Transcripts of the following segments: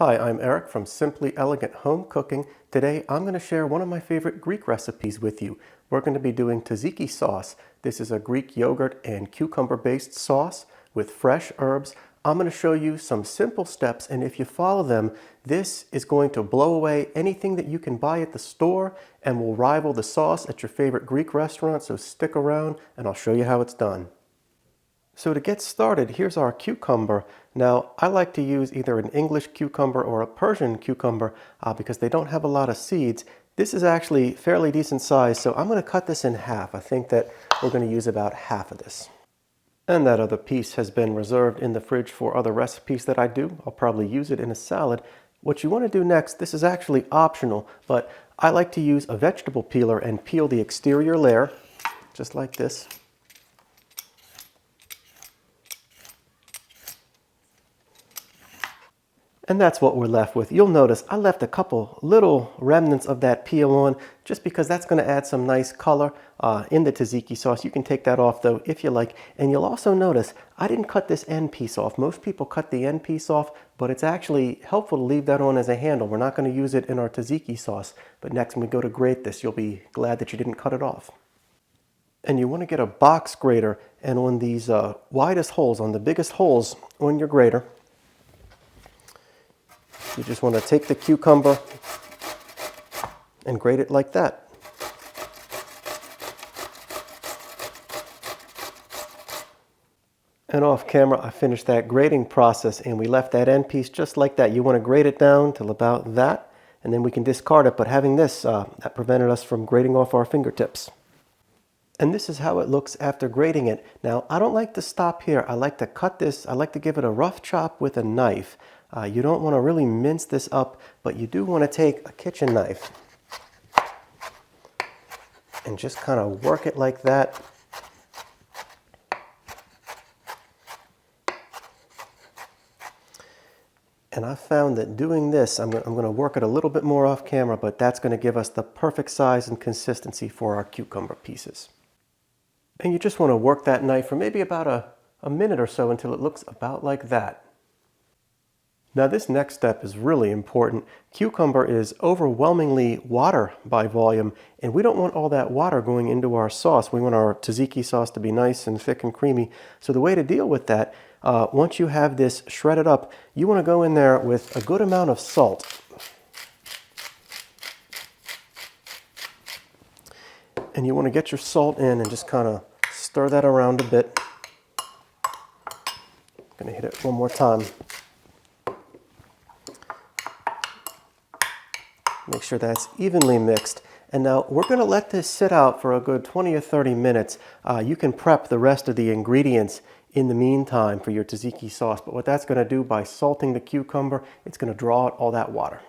Hi, I'm Eric from Simply Elegant Home Cooking. Today I'm going to share one of my favorite Greek recipes with you. We're going to be doing tzatziki sauce. This is a Greek yogurt and cucumber based sauce with fresh herbs. I'm going to show you some simple steps, and if you follow them, this is going to blow away anything that you can buy at the store and will rival the sauce at your favorite Greek restaurant, so stick around and I'll show you how it's done. So to get started, here's our cucumber. Now, I like to use either an English cucumber or a Persian cucumber because they don't have a lot of seeds. This is actually fairly decent size, so I'm going to cut this in half. I think that we're going to use about half of this. And that other piece has been reserved in the fridge for other recipes that I do. I'll probably use it in a salad. What you want to do next, this is actually optional, but I like to use a vegetable peeler and peel the exterior layer, just like this. And that's what we're left with. You'll notice I left a couple little remnants of that peel on just because that's going to add some nice color in the tzatziki sauce. You can take that off though if you like. And you'll also notice I didn't cut this end piece off. Most people cut the end piece off, but it's actually helpful to leave that on as a handle. We're not going to use it in our tzatziki sauce, but next when we go to grate this, you'll be glad that you didn't cut it off. And you want to get a box grater, and on these widest holes, on the biggest holes on your grater, you just want to take the cucumber and grate it like that. And off camera, I finished that grating process and we left that end piece just like that. You want to grate it down till about that, and then we can discard it. But having this, that prevented us from grating off our fingertips. And this is how it looks after grating it. Now, I don't like to stop here. I like to cut this. I like to give it a rough chop with a knife. You don't want to really mince this up, but you do want to take a kitchen knife and just kind of work it like that. And I found that doing this, I'm going to work it a little bit more off camera, but that's going to give us the perfect size and consistency for our cucumber pieces. And you just want to work that knife for maybe about a minute or so until it looks about like that. Now this next step is really important. Cucumber is overwhelmingly water by volume, and we don't want all that water going into our sauce. We want our tzatziki sauce to be nice and thick and creamy. So the way to deal with that, once you have this shredded up, you want to go in there with a good amount of salt. And you want to get your salt in and just kind of stir that around a bit. I'm going to hit it one more time. Make sure that's evenly mixed. And now we're going to let this sit out for a good 20 or 30 minutes. You can prep the rest of the ingredients in the meantime for your tzatziki sauce. But what that's going to do by salting the cucumber, it's going to draw out all that water.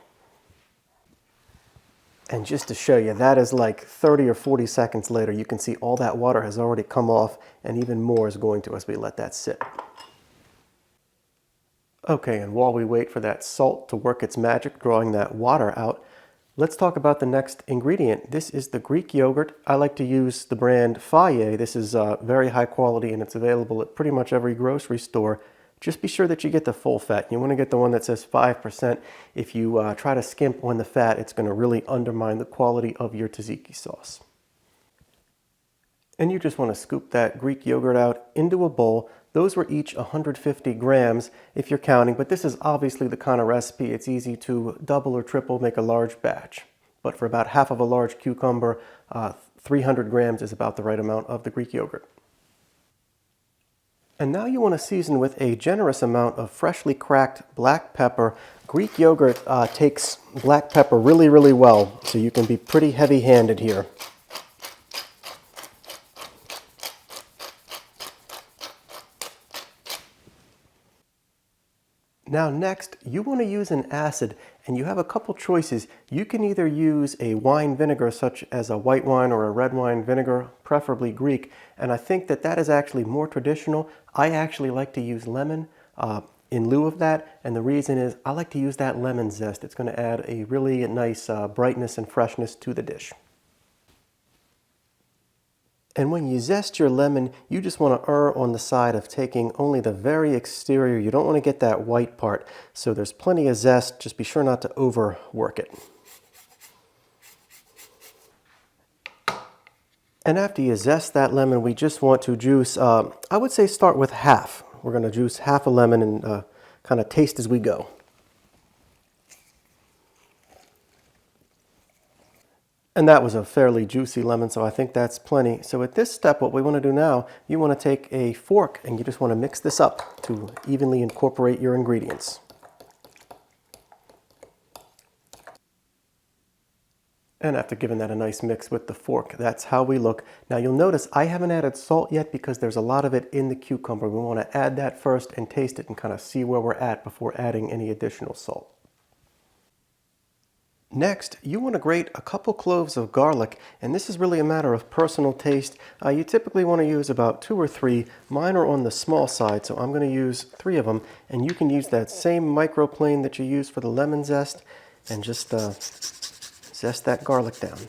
And just to show you, that is like 30 or 40 seconds later. You can see all that water has already come off, and even more is going to as we let that sit. Okay, and while we wait for that salt to work its magic, drawing that water out, let's talk about the next ingredient. This is the Greek yogurt. I like to use the brand Faye. This is very high quality and it's available at pretty much every grocery store. Just be sure that you get the full fat. You want to get the one that says 5%. If you try to skimp on the fat, it's going to really undermine the quality of your tzatziki sauce. And you just want to scoop that Greek yogurt out into a bowl. Those were each 150 grams if you're counting, but this is obviously the kind of recipe it's easy to double or triple, make a large batch. But for about half of a large cucumber, 300 grams is about the right amount of the Greek yogurt. And now you want to season with a generous amount of freshly cracked black pepper. Greek yogurt takes black pepper really, really well, so you can be pretty heavy-handed here. Now next, you want to use an acid, and you have a couple choices. You can either use a wine vinegar such as a white wine or a red wine vinegar, preferably Greek, and I think that that is actually more traditional. I actually like to use lemon in lieu of that, and the reason is I like to use that lemon zest. It's going to add a really nice brightness and freshness to the dish. And when you zest your lemon, you just want to err on the side of taking only the very exterior. You don't want to get that white part. So there's plenty of zest. Just be sure not to overwork it. And after you zest that lemon, we just want to juice, I would say start with half. We're going to juice half a lemon and kind of taste as we go. And that was a fairly juicy lemon, so I think that's plenty. So at this step, what we want to do now, you want to take a fork and you just want to mix this up to evenly incorporate your ingredients. And after giving that a nice mix with the fork, that's how we look. Now you'll notice I haven't added salt yet because there's a lot of it in the cucumber. We want to add that first and taste it and kind of see where we're at before adding any additional salt. Next, you want to grate a couple cloves of garlic, and this is really a matter of personal taste. You typically want to use about 2 or 3. Mine are on the small side, so I'm going to use 3 of them. And you can use that same microplane that you use for the lemon zest and just zest that garlic down.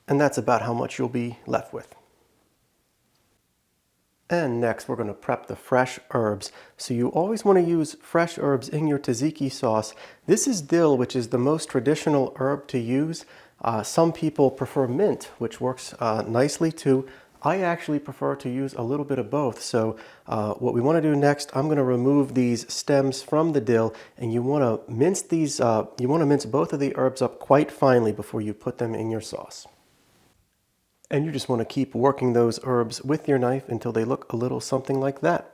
And that's about how much you'll be left with. And next we're going to prep the fresh herbs. So you always want to use fresh herbs in your tzatziki sauce. This is dill, which is the most traditional herb to use. Some people prefer mint, which works nicely too. I actually prefer to use a little bit of both. So what we want to do next, I'm going to remove these stems from the dill, and you want to mince these. You want to mince both of the herbs up quite finely before you put them in your sauce. And you just want to keep working those herbs with your knife until they look a little something like that.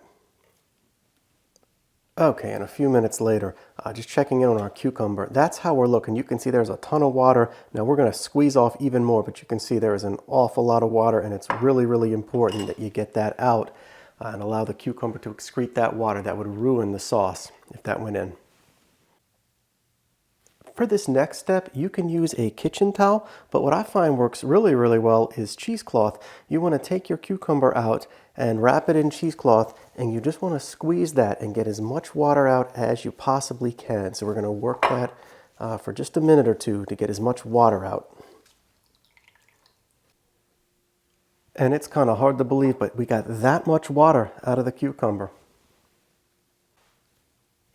Okay, and a few minutes later, just checking in on our cucumber. That's how we're looking. You can see there's a ton of water. Now we're going to squeeze off even more, but you can see there is an awful lot of water, and it's really, really important that you get that out and allow the cucumber to excrete that water. That would ruin the sauce if that went in. For this next step, you can use a kitchen towel, but what I find works really, really well is cheesecloth. You want to take your cucumber out and wrap it in cheesecloth, and you just want to squeeze that and get as much water out as you possibly can. So we're going to work that for just a minute or two to get as much water out. And it's kind of hard to believe, but we got that much water out of the cucumber.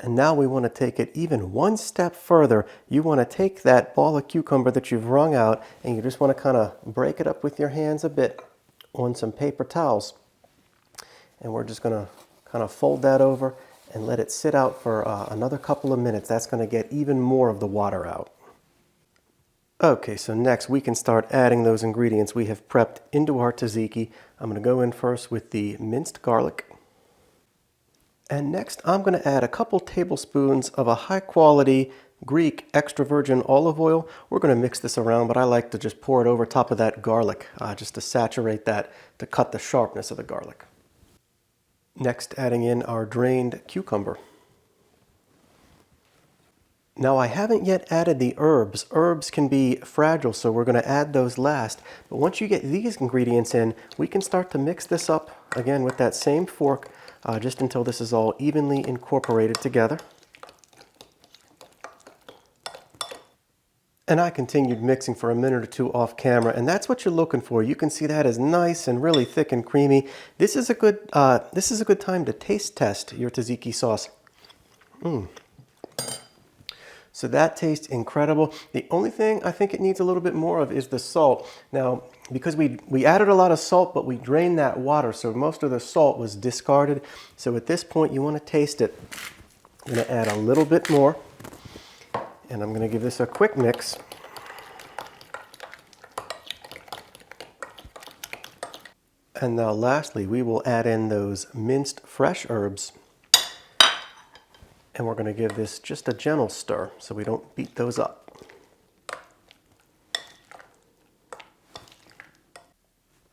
And now we want to take it even one step further. You want to take that ball of cucumber that you've wrung out, and you just want to kind of break it up with your hands a bit on some paper towels. And we're just going to kind of fold that over and let it sit out for another couple of minutes. That's going to get even more of the water out. Okay, so next we can start adding those ingredients we have prepped into our tzatziki. I'm going to go in first with the minced garlic. And next, I'm going to add a couple tablespoons of a high-quality Greek extra virgin olive oil. We're going to mix this around, but I like to just pour it over top of that garlic, just to saturate that, to cut the sharpness of the garlic. Next, adding in our drained cucumber. Now, I haven't yet added the herbs. Herbs can be fragile, so we're going to add those last. But once you get these ingredients in, we can start to mix this up, again, with that same fork, just until this is all evenly incorporated together. And I continued mixing for a minute or two off camera, and that's what you're looking for. You can see that is nice and really thick and creamy. This is a good time to taste test your tzatziki sauce. So that tastes incredible. The only thing I think it needs a little bit more of is the salt. Now, because we added a lot of salt, but we drained that water, so most of the salt was discarded. So at this point, you want to taste it. I'm going to add a little bit more, and I'm going to give this a quick mix. And now lastly, we will add in those minced fresh herbs. And we're going to give this just a gentle stir so we don't beat those up.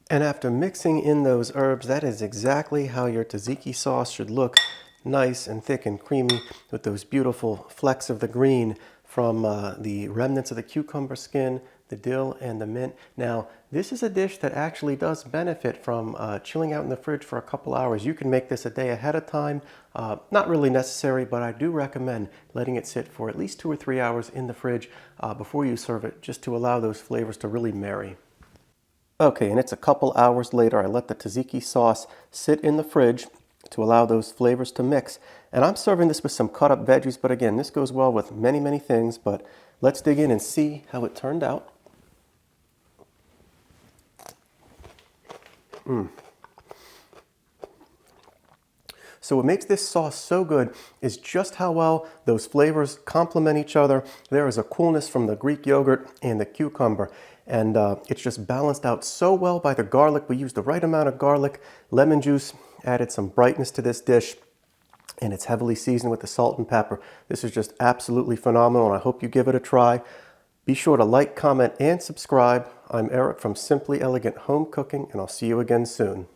And after mixing in those herbs, that is exactly how your tzatziki sauce should look. Nice and thick and creamy with those beautiful flecks of the green from the remnants of the cucumber skin, the dill, and the mint. Now, this is a dish that actually does benefit from chilling out in the fridge for a couple hours. You can make this a day ahead of time. Not really necessary, but I do recommend letting it sit for at least 2 or 3 hours in the fridge before you serve it, just to allow those flavors to really marry. Okay, and it's a couple hours later. I let the tzatziki sauce sit in the fridge to allow those flavors to mix. And I'm serving this with some cut up veggies, but again, this goes well with many, many things. But let's dig in and see how it turned out. So what makes this sauce so good is just how well those flavors complement each other. There is a coolness from the Greek yogurt and the cucumber, and it's just balanced out so well by the garlic. We used the right amount of garlic. Lemon juice added some brightness to this dish, and it's heavily seasoned with the salt and pepper. This is just absolutely phenomenal, and I hope you give it a try. Be sure to like, comment, and subscribe. I'm Eric from Simply Elegant Home Cooking, and I'll see you again soon.